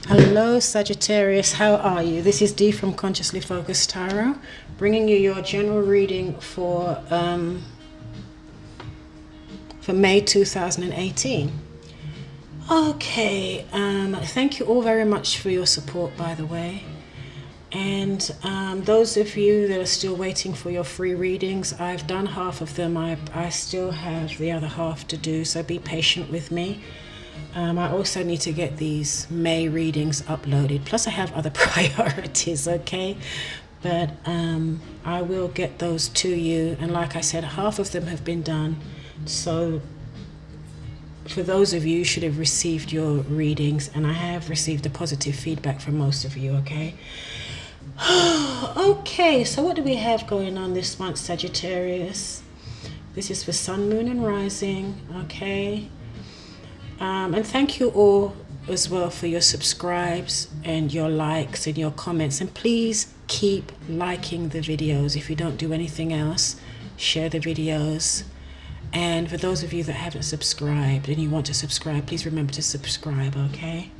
Hello Sagittarius, how are you? This is Dee from Consciously Focused Tarot, bringing you your general reading for May 2018. Okay, thank you all very much for your support, by the way. And those of you that are still waiting for your free readings, I've done half of them. I still have the other half to do, so be patient with me. I also need to get these May readings uploaded. Plus I have other priorities, okay? But I will get those to you. And like I said, half of them have been done. So for those of you, you should have received your readings. And I have received a positive feedback from most of you, okay? Okay, so what do we have going on this month, Sagittarius? This is for Sun, Moon, and Rising, okay? And thank you all as well for your subscribes and your likes and your comments. And please keep liking the videos. If you don't do anything else, share the videos. And for those of you that haven't subscribed and you want to subscribe, please remember to subscribe, okay?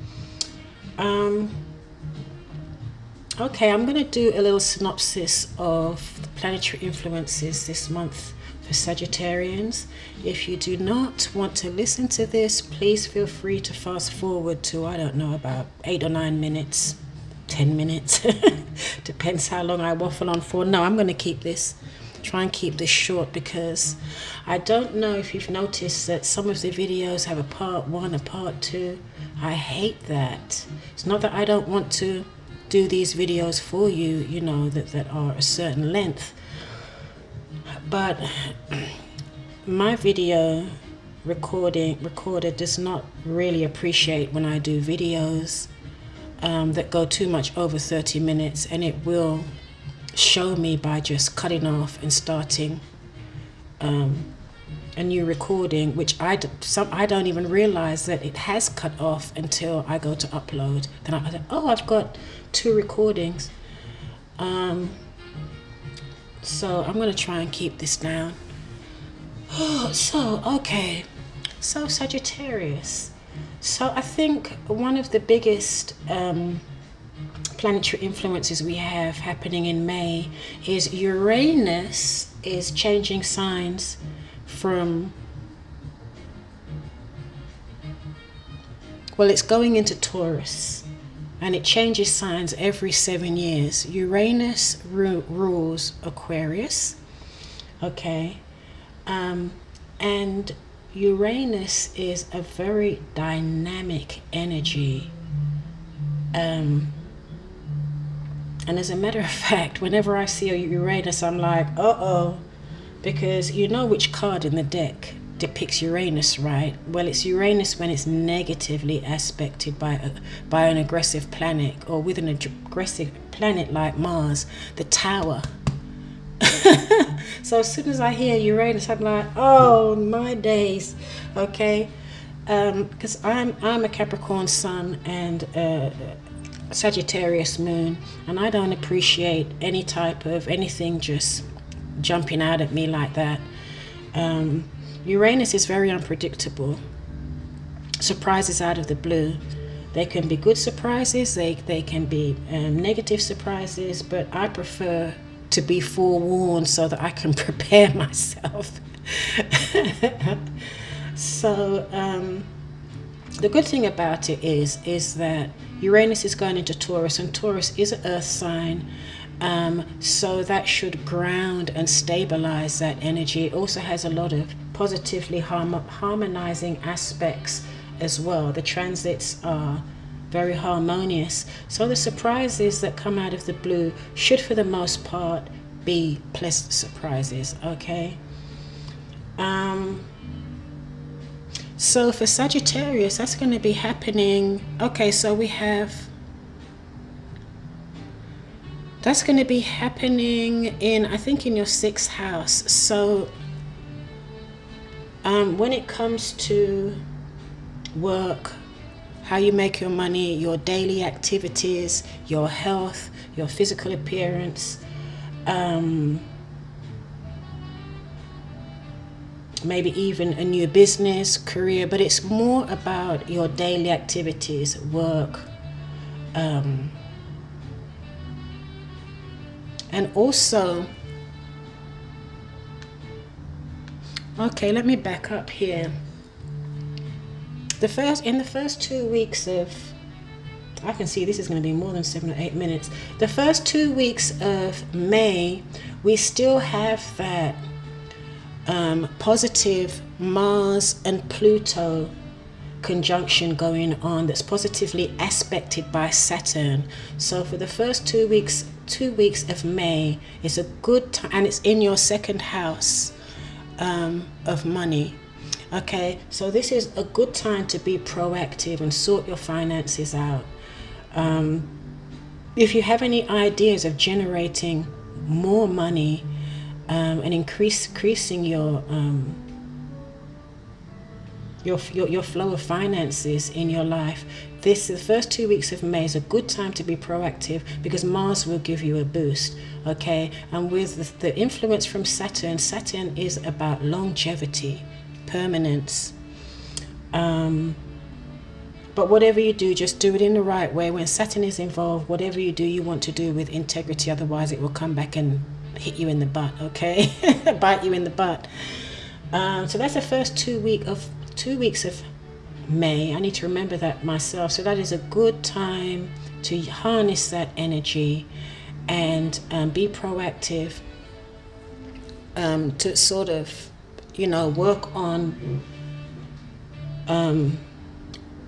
Okay, I'm going to do a little synopsis of the planetary influences this month for Sagittarians. If you do not want to listen to this, please feel free to fast forward to, I don't know, about 8 or 9 minutes, 10 minutes. Depends how long I waffle on for. No, I'm going to try and keep this short, because I don't know if you've noticed that some of the videos have a part 1, a part 2. I hate that. It's not that I don't want to do these videos for you, you know, that are a certain length. But my video recorder does not really appreciate when I do videos that go too much over 30 minutes, and it will show me by just cutting off and starting a new recording, which I don't even realize that it has cut off until I go to upload. Then I think, oh, I've got 2 recordings. So I'm going to try and keep this down. Okay. So Sagittarius. So I think one of the biggest planetary influences we have happening in May is Uranus is changing signs from, well, it's going into Taurus, and it changes signs every 7 years. Uranus rules Aquarius, okay, and Uranus is a very dynamic energy, and as a matter of fact, whenever I see a Uranus, I'm like, uh-oh, because you know which card in the deck depicts Uranus, right? Well, it's Uranus when it's negatively aspected by an aggressive planet, or with an aggressive planet like Mars, the Tower. So as soon as I hear Uranus, I'm like, oh my days, okay? Because I'm a Capricorn Sun and Sagittarius Moon, and I don't appreciate any type of anything just jumping out at me like that. Uranus is very unpredictable. Surprises out of the blue. They can be good surprises, they can be negative surprises, but I prefer to be forewarned so that I can prepare myself. So the good thing about it is that Uranus is going into Taurus, and Taurus is an earth sign. So that should ground and stabilize that energy. It also has a lot of positively harmonizing aspects as well. The transits are very harmonious. So the surprises that come out of the blue should, for the most part, be pleasant surprises, okay? So for Sagittarius, that's going to be happening. Okay, so we have... That's going to be happening in, I think, in your 6th house. So when it comes to work, how you make your money, your daily activities, your health, your physical appearance, maybe even a new business, career, but it's more about your daily activities, work, And also, okay, let me back up here. In the first 2 weeks of, I can see this is going to be more than 7 or 8 minutes. The first 2 weeks of May, we still have that positive Mars and Pluto conjunction going on that's positively aspected by Saturn. So for the first 2 weeks of May is a good time, and it's in your second house of money. Okay, so this is a good time to be proactive and sort your finances out. If you have any ideas of generating more money and increasing your flow of finances in your life, the first 2 weeks of May is a good time to be proactive, because Mars will give you a boost. Okay, and with the influence from Saturn is about longevity, permanence. But whatever you do, just do it in the right way. When Saturn is involved, whatever you do, you want to do with integrity, otherwise it will come back and hit you in the butt, okay? Bite you in the butt. So that's the first 2 weeks of May. I need to remember that myself. So that is a good time to harness that energy and be proactive, to sort of, work on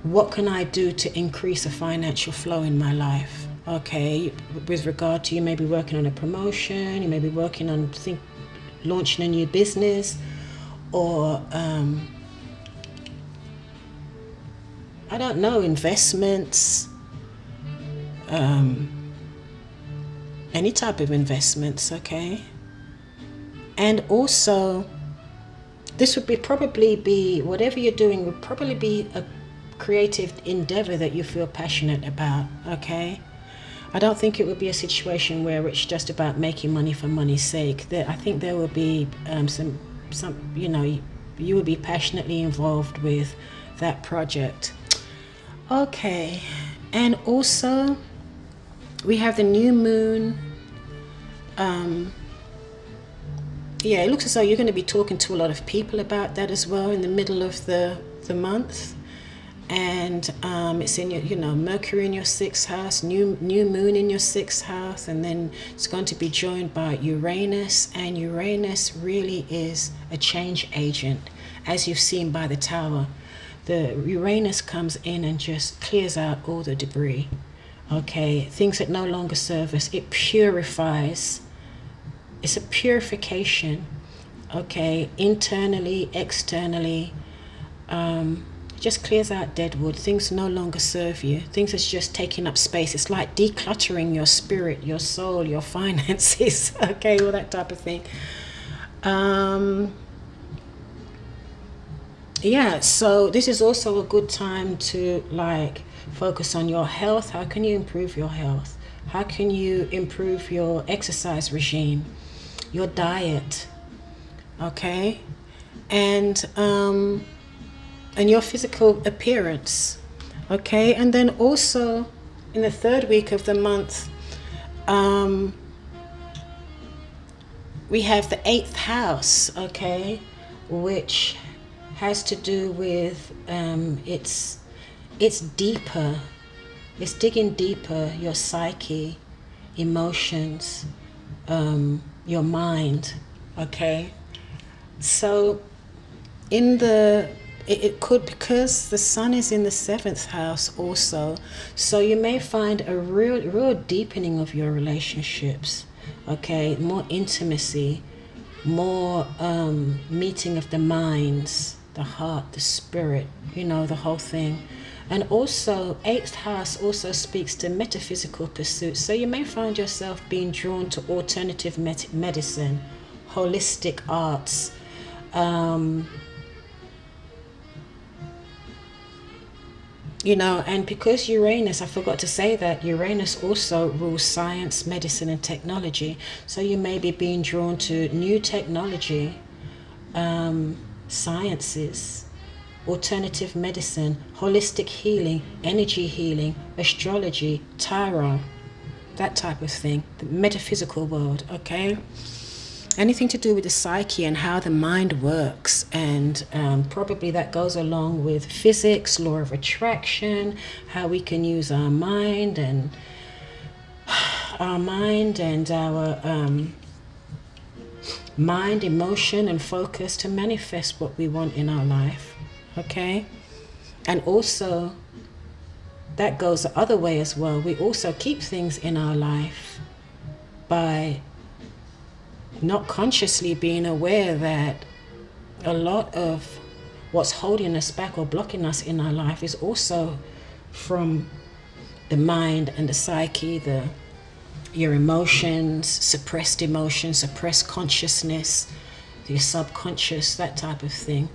what can I do to increase a financial flow in my life. Okay, with regard to, you may be working on a promotion, you may be working on launching a new business, or I don't know, investments, any type of investments, okay? And also, this would probably be whatever you're doing would probably be a creative endeavor that you feel passionate about, okay? I don't think it would be a situation where it's just about making money for money's sake. I think there will be some you will be passionately involved with that project. Okay, and also we have the new moon. Yeah, it looks as though you're going to be talking to a lot of people about that as well in the middle of the month. And it's in your, Mercury in your 6th house, new moon in your 6th house, and then it's going to be joined by Uranus, and Uranus really is a change agent, as you've seen by the Tower. The Uranus comes in and just clears out all the debris, okay, things that no longer serve us. It purifies. It's a purification, okay, internally, externally. Just clears out dead wood. Things no longer serve you. Things that's just taking up space. It's like decluttering your spirit, your soul, your finances, okay, all that type of thing. Yeah, so this is also a good time to focus on your health. How can you improve your health? How can you improve your exercise regime, your diet, okay, and your physical appearance, okay? And then also in the 3rd week of the month, we have the 8th house, okay, which has to do with it's deeper, it's digging deeper, your psyche, emotions, your mind, okay? So it could, because the sun is in the 7th house also, so you may find a real deepening of your relationships, okay? More intimacy, more meeting of the minds, the heart, the spirit, the whole thing. And also 8th house also speaks to metaphysical pursuits, so you may find yourself being drawn to alternative medicine, holistic arts, and because Uranus, I forgot to say that Uranus also rules science, medicine, and technology. So you may be being drawn to new technology, sciences, alternative medicine, holistic healing, energy healing, astrology, tarot, that type of thing, the metaphysical world, okay? Anything to do with the psyche and how the mind works, and probably that goes along with physics, law of attraction, how we can use our mind and our mind, emotion, and focus to manifest what we want in our life, okay? And also, that goes the other way as well. We also keep things in our life by not consciously being aware that a lot of what's holding us back or blocking us in our life is also from the mind and the psyche, your emotions, suppressed consciousness, your subconscious, that type of thing.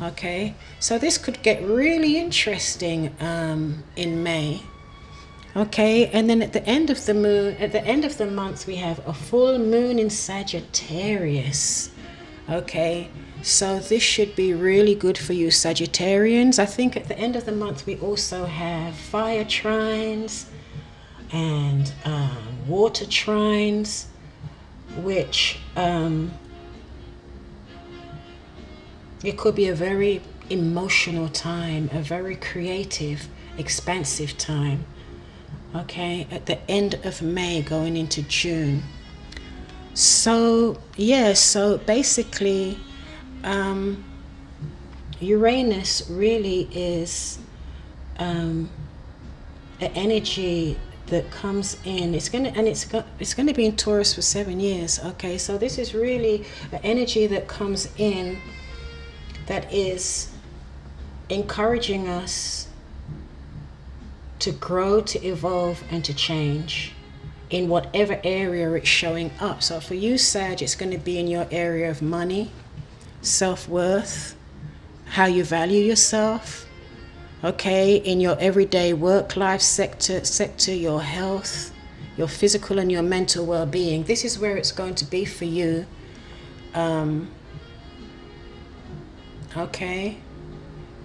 Okay, so this could get really interesting in May. Okay, and then at the end of the month, we have a full moon in Sagittarius. Okay, so this should be really good for you Sagittarians. I think at the end of the month we also have fire trines and water trines, which it could be a very emotional time, a very creative, expansive time. Okay, at the end of May going into June. So yeah, so basically Uranus really is an energy that comes in. It's going to be in Taurus for 7 years. Okay, so this is really an energy that comes in that is encouraging us to grow, to evolve, and to change in whatever area it's showing up. So for you, Sag, it's going to be in your area of money, self-worth, how you value yourself, okay, in your everyday work-life sector, your health, your physical and your mental well-being. This is where it's going to be for you. Okay.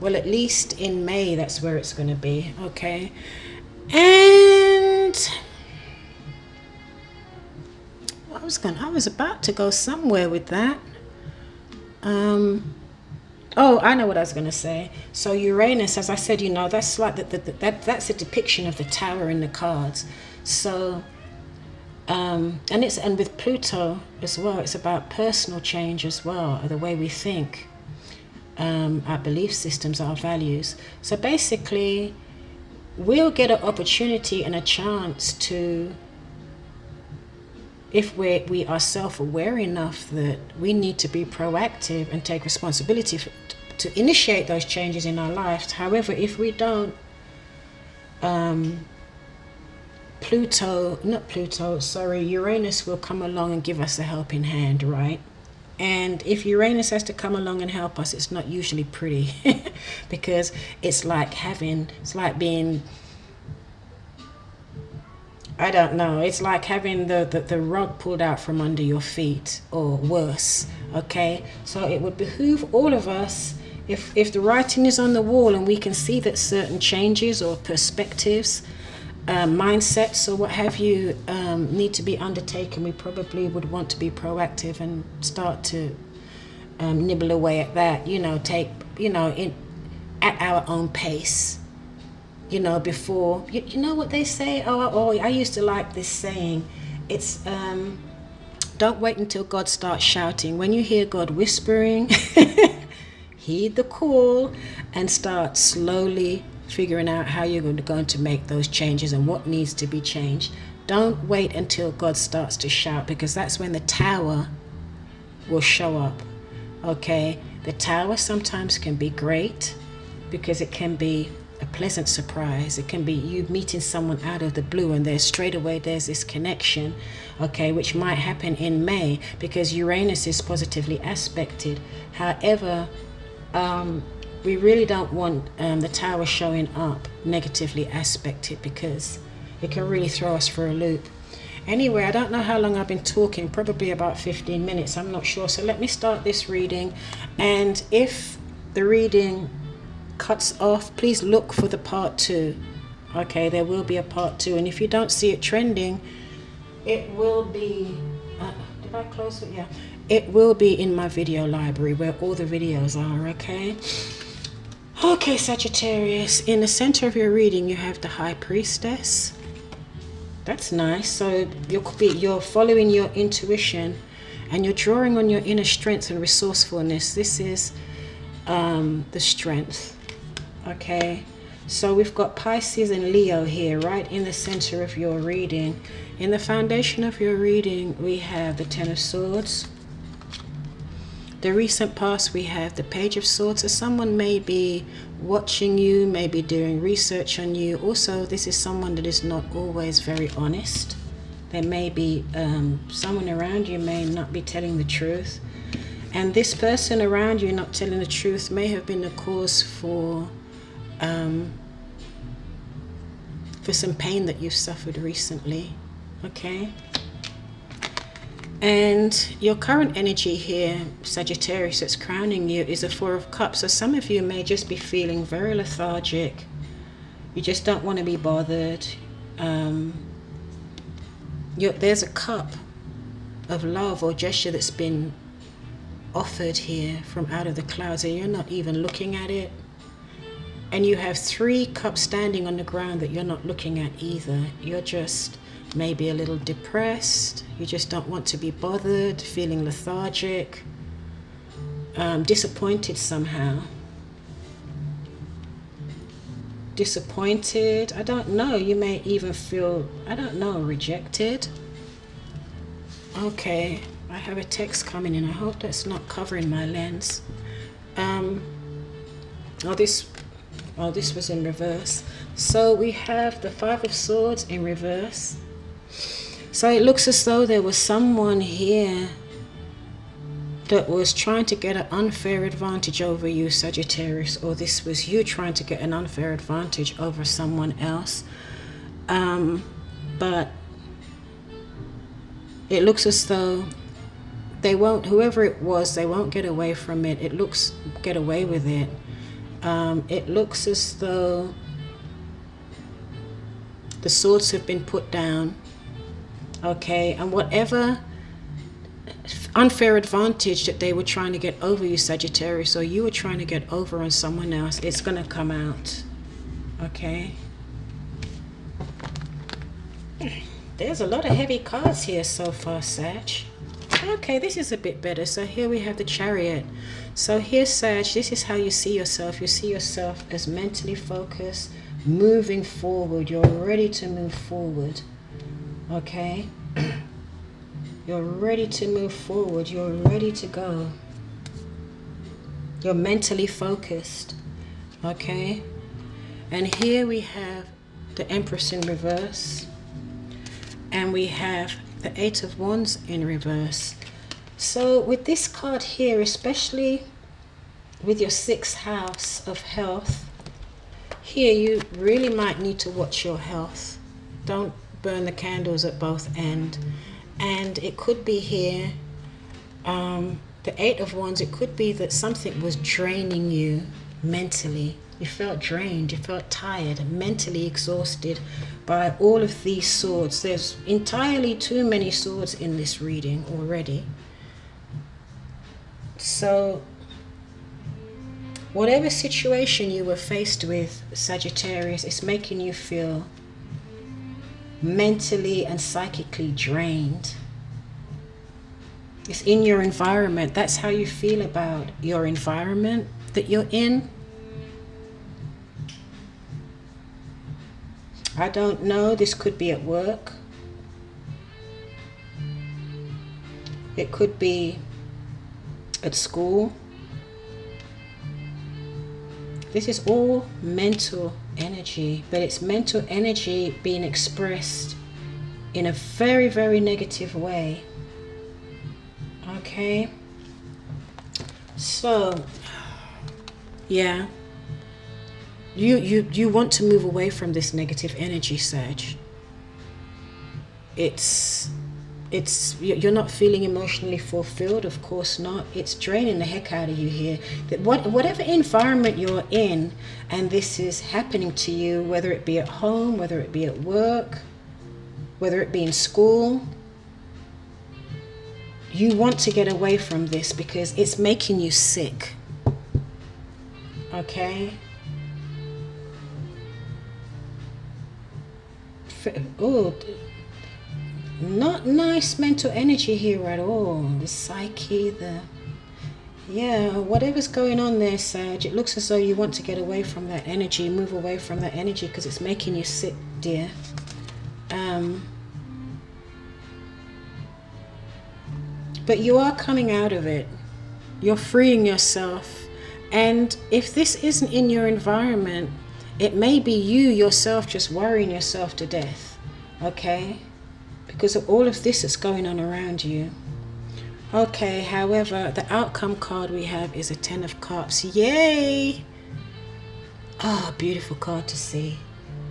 Well, at least in May, that's where it's going to be, okay? And I was about to go somewhere with that. Oh, I know what I was going to say. So Uranus, as I said, you know, that's like that's a depiction of the tower in the cards. So, and with Pluto as well, it's about personal change as well, the way we think. Our belief systems, our values. So basically, we'll get an opportunity and a chance to, if we are self-aware enough that we need to be proactive and take responsibility to initiate those changes in our lives. However, if we don't, Uranus will come along and give us a helping hand, right? And if Uranus has to come along and help us, it's not usually pretty because it's like being, I don't know, it's like having the rug pulled out from under your feet, or worse, okay? So it would behoove all of us, if the writing is on the wall and we can see that certain changes or perspectives, mindsets or what have you need to be undertaken, we probably would want to be proactive and start to nibble away at that, at our own pace, before, you know what they say, I used to like this saying, it's don't wait until God starts shouting. When you hear God whispering, heed the call and start slowly figuring out how you're going to make those changes and what needs to be changed. Don't wait until God starts to shout, because that's when the tower will show up. Okay, the tower sometimes can be great because it can be a pleasant surprise. It can be you meeting someone out of the blue and there's this connection, okay, which might happen in May because Uranus is positively aspected. However, we really don't want the tower showing up negatively aspected, because it can really throw us for a loop. Anyway, I don't know how long I've been talking, probably about 15 minutes, I'm not sure. So let me start this reading, and if the reading cuts off, please look for the part 2. Okay, there will be a part 2, and if you don't see it trending, it will be did I close it? Yeah, it will be in my video library where all the videos are. Okay, Sagittarius, in the center of your reading you have the High Priestess. That's nice. So you're following your intuition and you're drawing on your inner strength and resourcefulness. This is the strength. Okay, so we've got Pisces and Leo here right in the center of your reading. In the foundation of your reading we have the Ten of Swords. The recent past we have the Page of Swords. So someone may be watching you, may be doing research on you. Also, this is someone that is not always very honest. There may be someone around you may not be telling the truth. And this person around you not telling the truth may have been the cause for some pain that you've suffered recently. Okay. And your current energy here, Sagittarius, that's crowning you is a Four of Cups. So some of you may just be feeling very lethargic. You just don't want to be bothered. There's a cup of love or gesture that's been offered here from out of the clouds and you're not even looking at it. And you have 3 cups standing on the ground that you're not looking at either. You're just maybe a little depressed, you just don't want to be bothered, feeling lethargic, disappointed somehow. Disappointed, I don't know, you may even feel, I don't know, rejected. Okay, I have a text coming in, I hope that's not covering my lens. This was in reverse. So we have the Five of Swords in reverse. So it looks as though there was someone here that was trying to get an unfair advantage over you, Sagittarius, or this was you trying to get an unfair advantage over someone else. But it looks as though they won't, whoever it was, they won't get away from it. Get away with it. It looks as though the swords have been put down. Okay, and whatever unfair advantage that they were trying to get over you, Sagittarius, or you were trying to get over on someone else, it's going to come out. Okay. There's a lot of heavy cards here so far, Sag. Okay, this is a bit better. So here we have the Chariot. So here, Sag, this is how you see yourself. You see yourself as mentally focused, moving forward. You're ready to move forward. Okay, you're ready to move forward, you're ready to go, you're mentally focused. Okay, and here we have the Empress in reverse and we have the Eight of Wands in reverse. So with this card here, especially with your 6th house of health, here you really might need to watch your health. Don't burn the candles at both ends. And it could be here, the Eight of Wands, it could be that something was draining you mentally. You felt drained, you felt tired, mentally exhausted by all of these swords. There's entirely too many swords in this reading already. So whatever situation you were faced with, Sagittarius, is making you feel mentally and psychically drained. It's in your environment. That's how you feel about your environment that you're in. I don't know, this could be at work. It could be at school. This is all mental energy, but it's mental energy being expressed in a very, very negative way. Okay, so yeah, you want to move away from this negative energy, Sag. It's you're not feeling emotionally fulfilled. Of course not. It's draining the heck out of you here. That whatever environment you're in, and this is happening to you, whether it be at home, whether it be at work, whether it be in school, you want to get away from this because it's making you sick. Okay? Oh, not nice mental energy here at all. The psyche, whatever's going on there, Sag, it looks as though you want to get away from that energy, move away from that energy because it's making you sick, dear. But you are coming out of it. You're freeing yourself. And if this isn't in your environment, it may be you yourself just worrying yourself to death. Okay? Because of all of this that's going on around you. Okay, however, the outcome card we have is a 10 of Cups. Yay! Oh, beautiful card to see.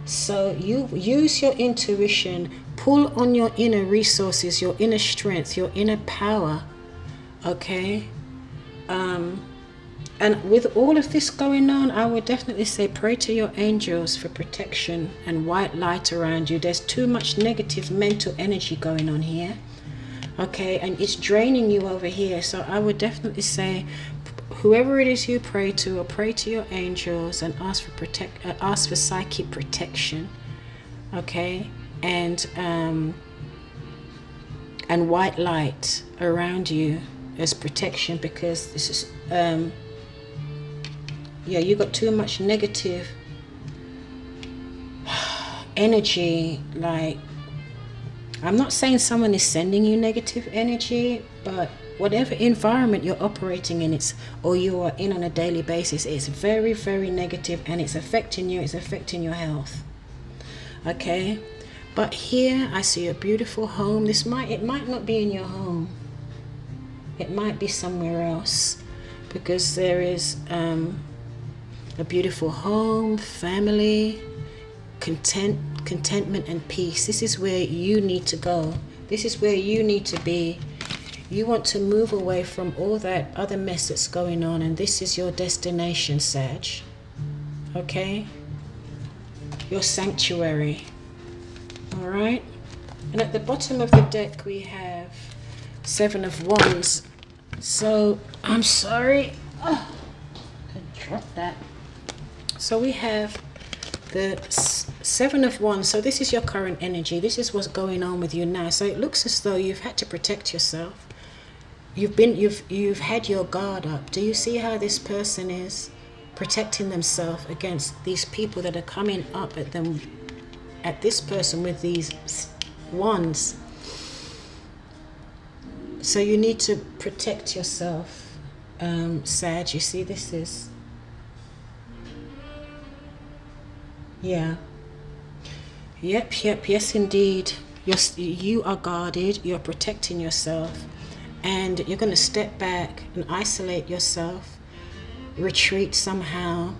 So you use your intuition, pull on your inner resources, your inner strength, your inner power. Okay? And with all of this going on, I would definitely say pray to your angels for protection and white light around you. There's too much negative mental energy going on here. Okay, and it's draining you over here. So I would definitely say whoever it is you pray to, or pray to your angels and ask for psychic protection. Okay, and white light around you as protection, because this is you got too much negative energy. Like, I'm not saying someone is sending you negative energy, but whatever environment you're operating in, or you are in on a daily basis, it's very, very negative, and it's affecting you, it's affecting your health. Okay, but here I see a beautiful home. It might not be in your home, it might be somewhere else, because there is a beautiful home, family, contentment and peace. This is where you need to go. This is where you need to be. You want to move away from all that other mess that's going on, and this is your destination, Sag. Okay? Your sanctuary. All right? And at the bottom of the deck we have 7 of Wands. So, I'm sorry. Oh, I dropped that. So we have the 7 of Wands. So this is your current energy. This is what's going on with you now. So it looks as though you've had to protect yourself. You've had your guard up. Do you see how this person is protecting themselves against these people that are coming up at them, at this person with these wands? So you need to protect yourself, Sag. You see, this is, yeah. Yep, yes indeed. You are guarded, you're protecting yourself, and you're going to step back and isolate yourself, retreat somehow,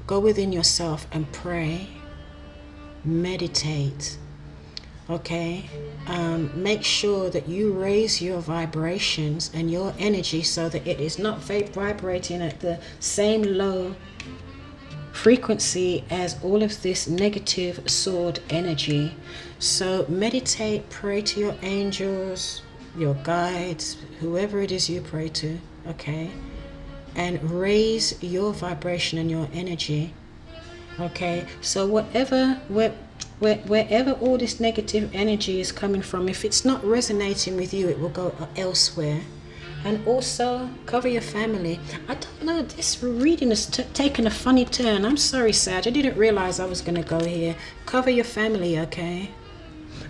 go within yourself and pray, meditate. Okay, make sure that you raise your vibrations and your energy so that it is not vibrating at the same low frequency as all of this negative sword energy. So meditate, pray to your angels, your guides, whoever it is you pray to, okay, and raise your vibration and your energy. Okay, so wherever all this negative energy is coming from, if it's not resonating with you, it will go elsewhere. And also cover your family. I don't know, this reading has taken a funny turn. I'm sorry, Sag, I didn't realize I was going to go here. Cover your family, okay?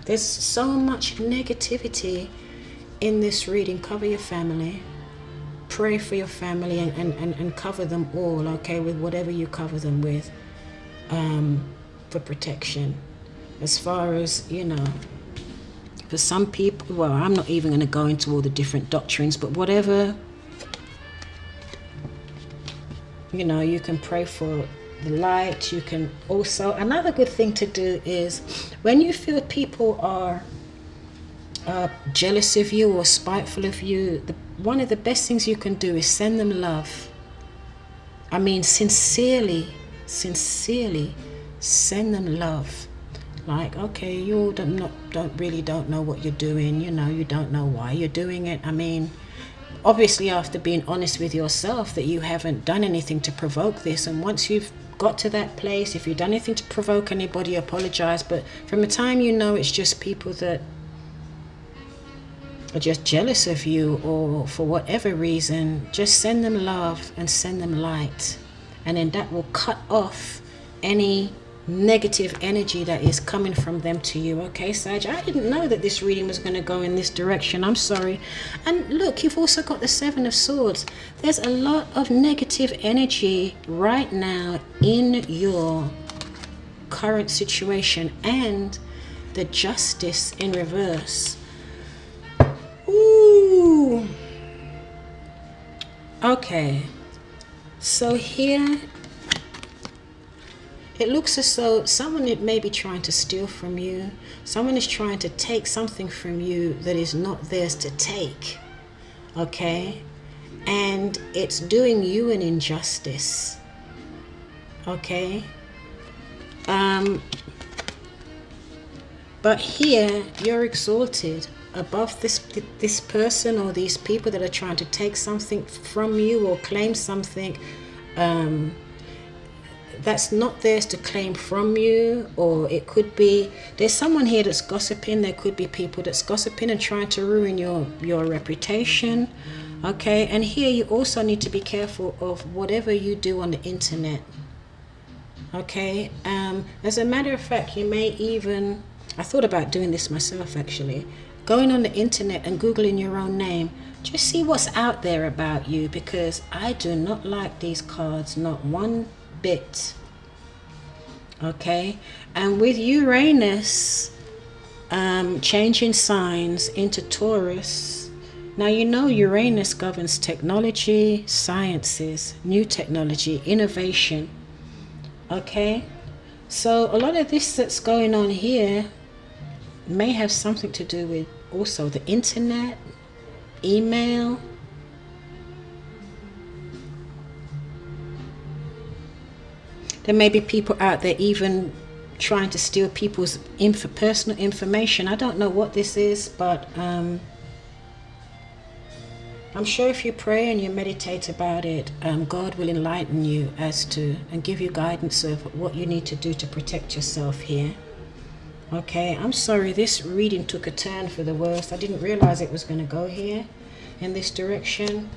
There's so much negativity in this reading. Cover your family. Pray for your family and cover them all, okay, with whatever you cover them with, for protection. As far as, you know, for some people, well, I'm not even going to go into all the different doctrines, but whatever, you know, you can pray for the light. You can also, another good thing to do is when you feel people are jealous of you or spiteful of you, one of the best things you can do is send them love. I mean, sincerely send them love. Like, okay, you don't know what you're doing, you know, you don't know why you're doing it. I mean, obviously after being honest with yourself that you haven't done anything to provoke this, and once you've got to that place, if you've done anything to provoke anybody, apologize. But from the time you know it's just people that are just jealous of you, or for whatever reason, just send them love and send them light, and then that will cut off any negative energy that is coming from them to you. Okay, Sag, I didn't know that this reading was going to go in this direction. I'm sorry. And look, you've also got the Seven of Swords. There's a lot of negative energy right now in your current situation, and the Justice in reverse. Ooh. Okay, so here it looks as though someone may be trying to steal from you. Someone is trying to take something from you that is not theirs to take. Okay? And it's doing you an injustice. Okay? But here, you're exalted above this person or these people that are trying to take something from you or claim something that's not theirs to claim from you. Or it could be there's someone here that's gossiping. There could be people that's gossiping and trying to ruin your reputation. Okay, and here you also need to be careful of whatever you do on the internet. Okay, as a matter of fact, you may even, I thought about doing this myself actually, going on the internet and Googling your own name. Just see what's out there about you, because I do not like these cards, not one bit. Okay, and with Uranus changing signs into Taurus, now you know Uranus governs technology, sciences, new technology, innovation. Okay, so a lot of this that's going on here may have something to do with also the internet, email. There may be people out there even trying to steal people's personal information. I don't know what this is, but I'm sure if you pray and you meditate about it, God will enlighten you as to, and give you guidance of what you need to do to protect yourself here. Okay, I'm sorry, this reading took a turn for the worst. I didn't realize it was going to go here in this direction.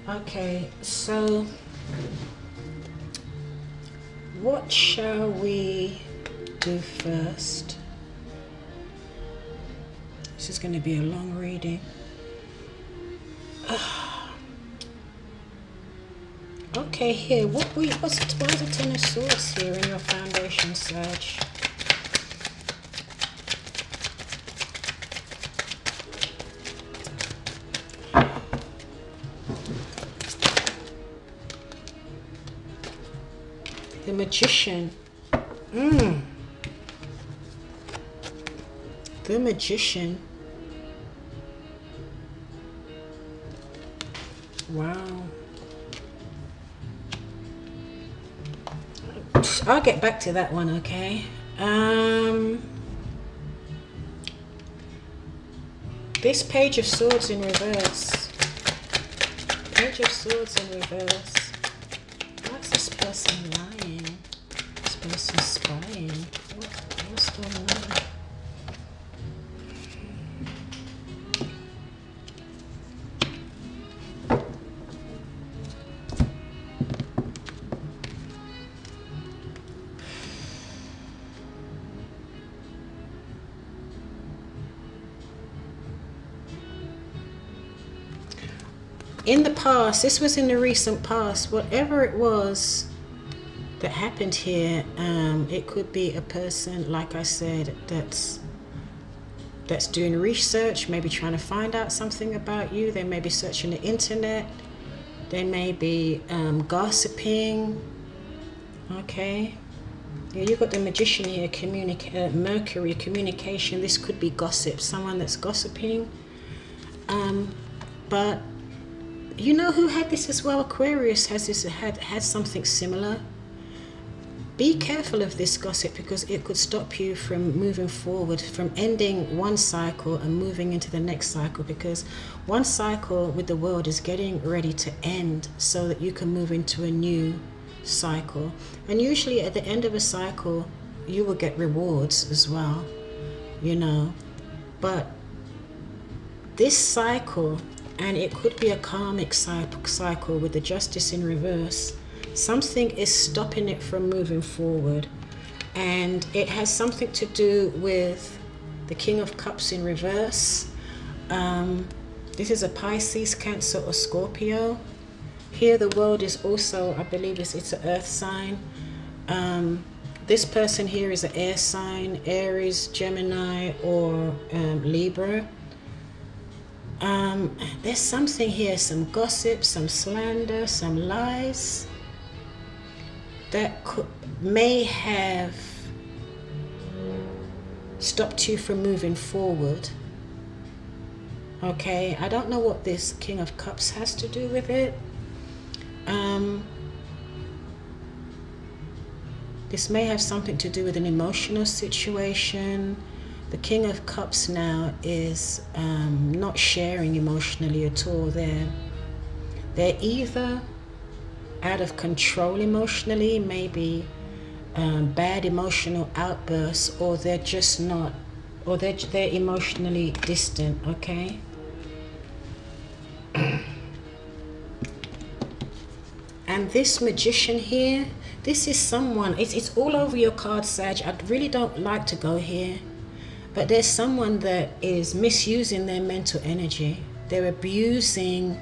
Okay, so what shall we do first? This is going to be a long reading. Okay, here, what's the Ten of Swords here in your foundation, Sag? The Magician. The Magician. Wow. I'll get back to that one, okay? This Page of Swords in reverse. Page of Swords in reverse. What's this person lying? This person spying. What's going on? In the past, this was in the recent past, whatever it was that happened here, it could be a person, like I said, that's doing research, maybe trying to find out something about you. They may be searching the internet. They may be gossiping. Okay. Yeah, you've got the Magician here, Mercury, communication. This could be gossip, someone that's gossiping. But you know who had this as well? Aquarius had something similar. Be careful of this gossip, because it could stop you from moving forward, from ending one cycle and moving into the next cycle, because one cycle with the world is getting ready to end so that you can move into a new cycle. And usually at the end of a cycle you will get rewards as well, you know. But this cycle, and it could be a karmic cycle with the Justice in reverse, something is stopping it from moving forward. And it has something to do with the King of Cups in reverse. This is a Pisces, Cancer or Scorpio. Here the world is also, I believe it's an earth sign. This person here is an air sign, Aries, Gemini or Libra. There's something here, some gossip, some slander, some lies that may have stopped you from moving forward. Okay, I don't know what this King of Cups has to do with it. This may have something to do with an emotional situation. The King of Cups now is not sharing emotionally at all. They're either out of control emotionally, maybe bad emotional outbursts, or they're just not, or they're emotionally distant. Okay. And this Magician here, this is someone, it's all over your card, Sag. I really don't like to go here, but there's someone that is misusing their mental energy. They're abusing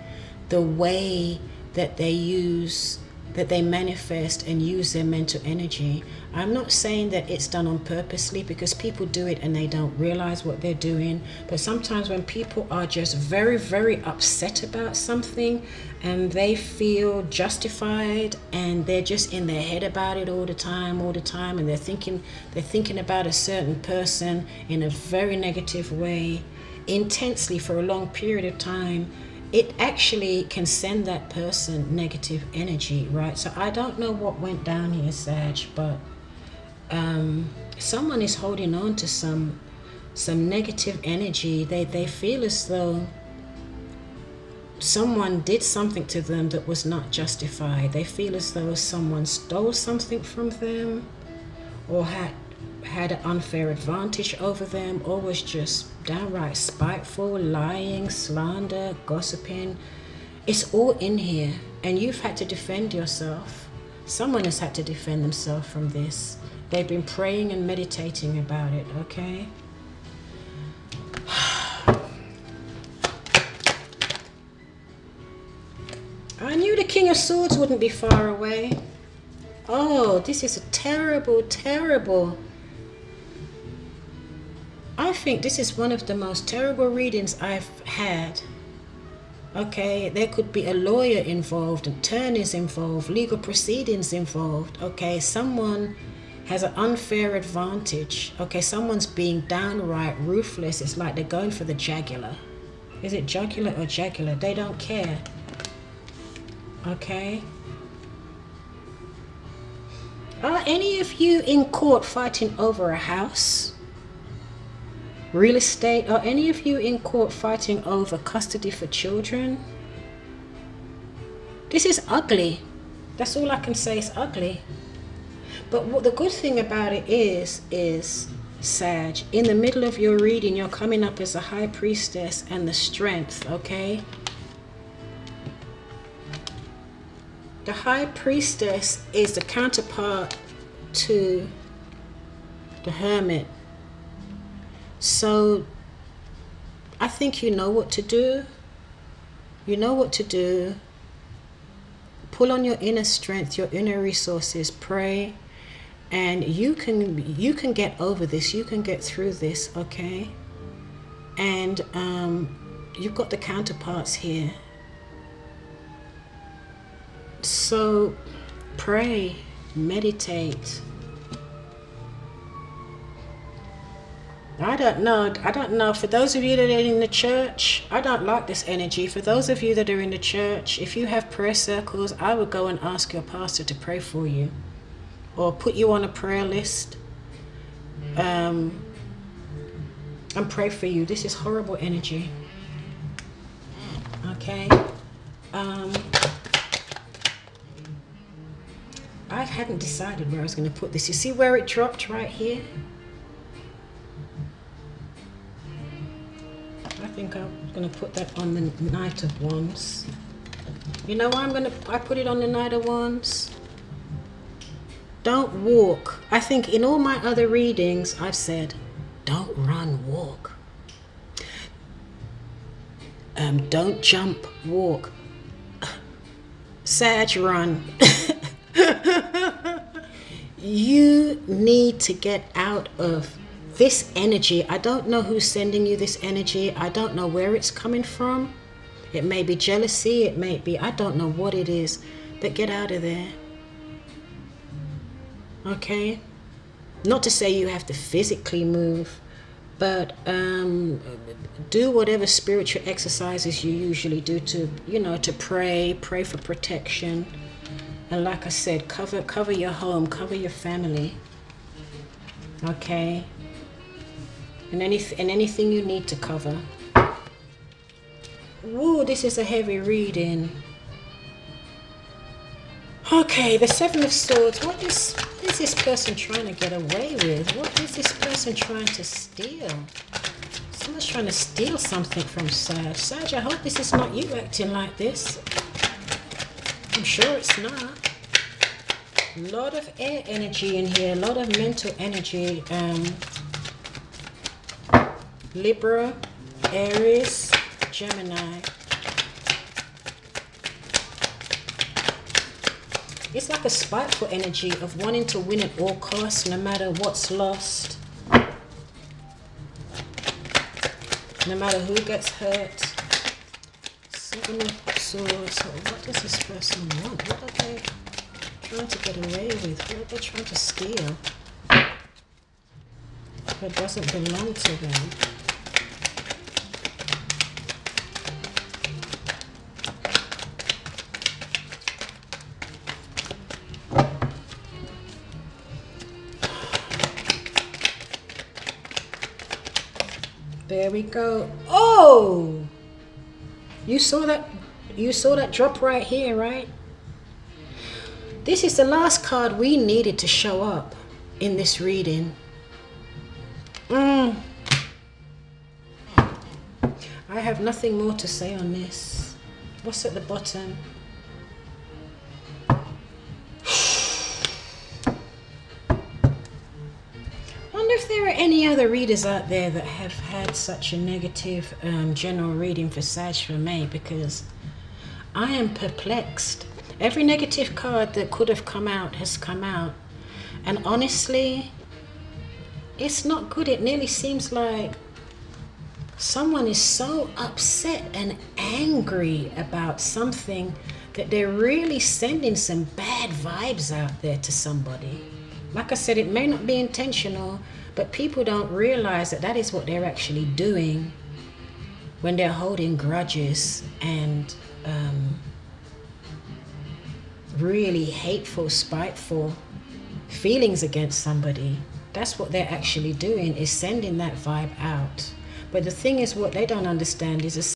the way that they manifest and use their mental energy. I'm not saying that it's done on purposely, because people do it and they don't realize what they're doing. But sometimes when people are just very, very upset about something and they feel justified and they're just in their head about it all the time, and they're thinking about a certain person in a very negative way, intensely for a long period of time, it actually can send that person negative energy, right? So I don't know what went down here, Sag, but someone is holding on to some negative energy. They feel as though someone did something to them that was not justified. They feel as though someone stole something from them, or had an unfair advantage over them, or was just downright spiteful, lying, slander, gossiping. It's all in here, and you've had to defend yourself. Someone has had to defend themselves from this. They've been praying and meditating about it, okay? I knew the King of Swords wouldn't be far away. Oh, this is a terrible, terrible. I think this is one of the most terrible readings I've had. Okay, there could be a lawyer involved, attorneys involved, legal proceedings involved. Okay, someone has an unfair advantage. Okay, someone's being downright ruthless. It's like they're going for the jugular. Is it jugular or jugular? They don't care. Okay. Are any of you in court fighting over a house? Real estate? Are any of you in court fighting over custody for children? This is ugly. That's all I can say, is ugly. But what the good thing about it is, Sag, in the middle of your reading, you're coming up as a high priestess and the strength, okay? The high priestess is the counterpart to the hermit. So I think you know what to do. You know what to do. Pull on your inner strength, your inner resources, pray, and you can get over this. You can get through this, okay? And you've got the counterparts here. So pray, meditate, I don't know. I don't know. For those of you that are in the church, I don't like this energy. For those of you that are in the church, if you have prayer circles, I would go and ask your pastor to pray for you, or put you on a prayer list, and pray for you. This is horrible energy. Okay. I hadn't decided where I was going to put this. You see where it dropped right here? I think I'm going to put that on the Knight of Wands. You know why I put it on the Knight of Wands? Don't walk. I think in all my other readings, I've said, don't run, walk. Don't jump, walk. Sag, run. You need to get out of this energy. I don't know who's sending you this energy. I don't know where it's coming from. It may be jealousy. It may be, I don't know what it is. But get out of there. Okay? Not to say you have to physically move, but do whatever spiritual exercises you usually do to, you know, to pray for protection. And like I said, cover your home, cover your family. Okay? And anything you need to cover. Woo, this is a heavy reading. Okay, the Seven of Swords. What is this person trying to get away with? What is this person trying to steal? Someone's trying to steal something from Sag. Sag, I hope this is not you acting like this. I'm sure it's not. A lot of air energy in here, a lot of mental energy. Libra, Aries, Gemini. It's like a spiteful energy of wanting to win at all costs, no matter what's lost. No matter who gets hurt. Seven of Swords. What does this person want? What are they trying to get away with? What are they trying to steal? That doesn't belong to them. There we go. Oh, you saw that drop right here, right? This is the last card we needed to show up in this reading. I have nothing more to say on this. What's at the bottom? If there are any other readers out there that have had such a negative general reading for Sag for May, because I am perplexed. Every negative card that could have come out has come out, and honestly, it's not good. It nearly seems like someone is so upset and angry about something that they're really sending some bad vibes out there to somebody. Like I said, it may not be intentional, but people don't realize that that is what they're actually doing when they're holding grudges and really hateful, spiteful feelings against somebody. That's what they're actually doing, is sending that vibe out. But the thing is, what they don't understand is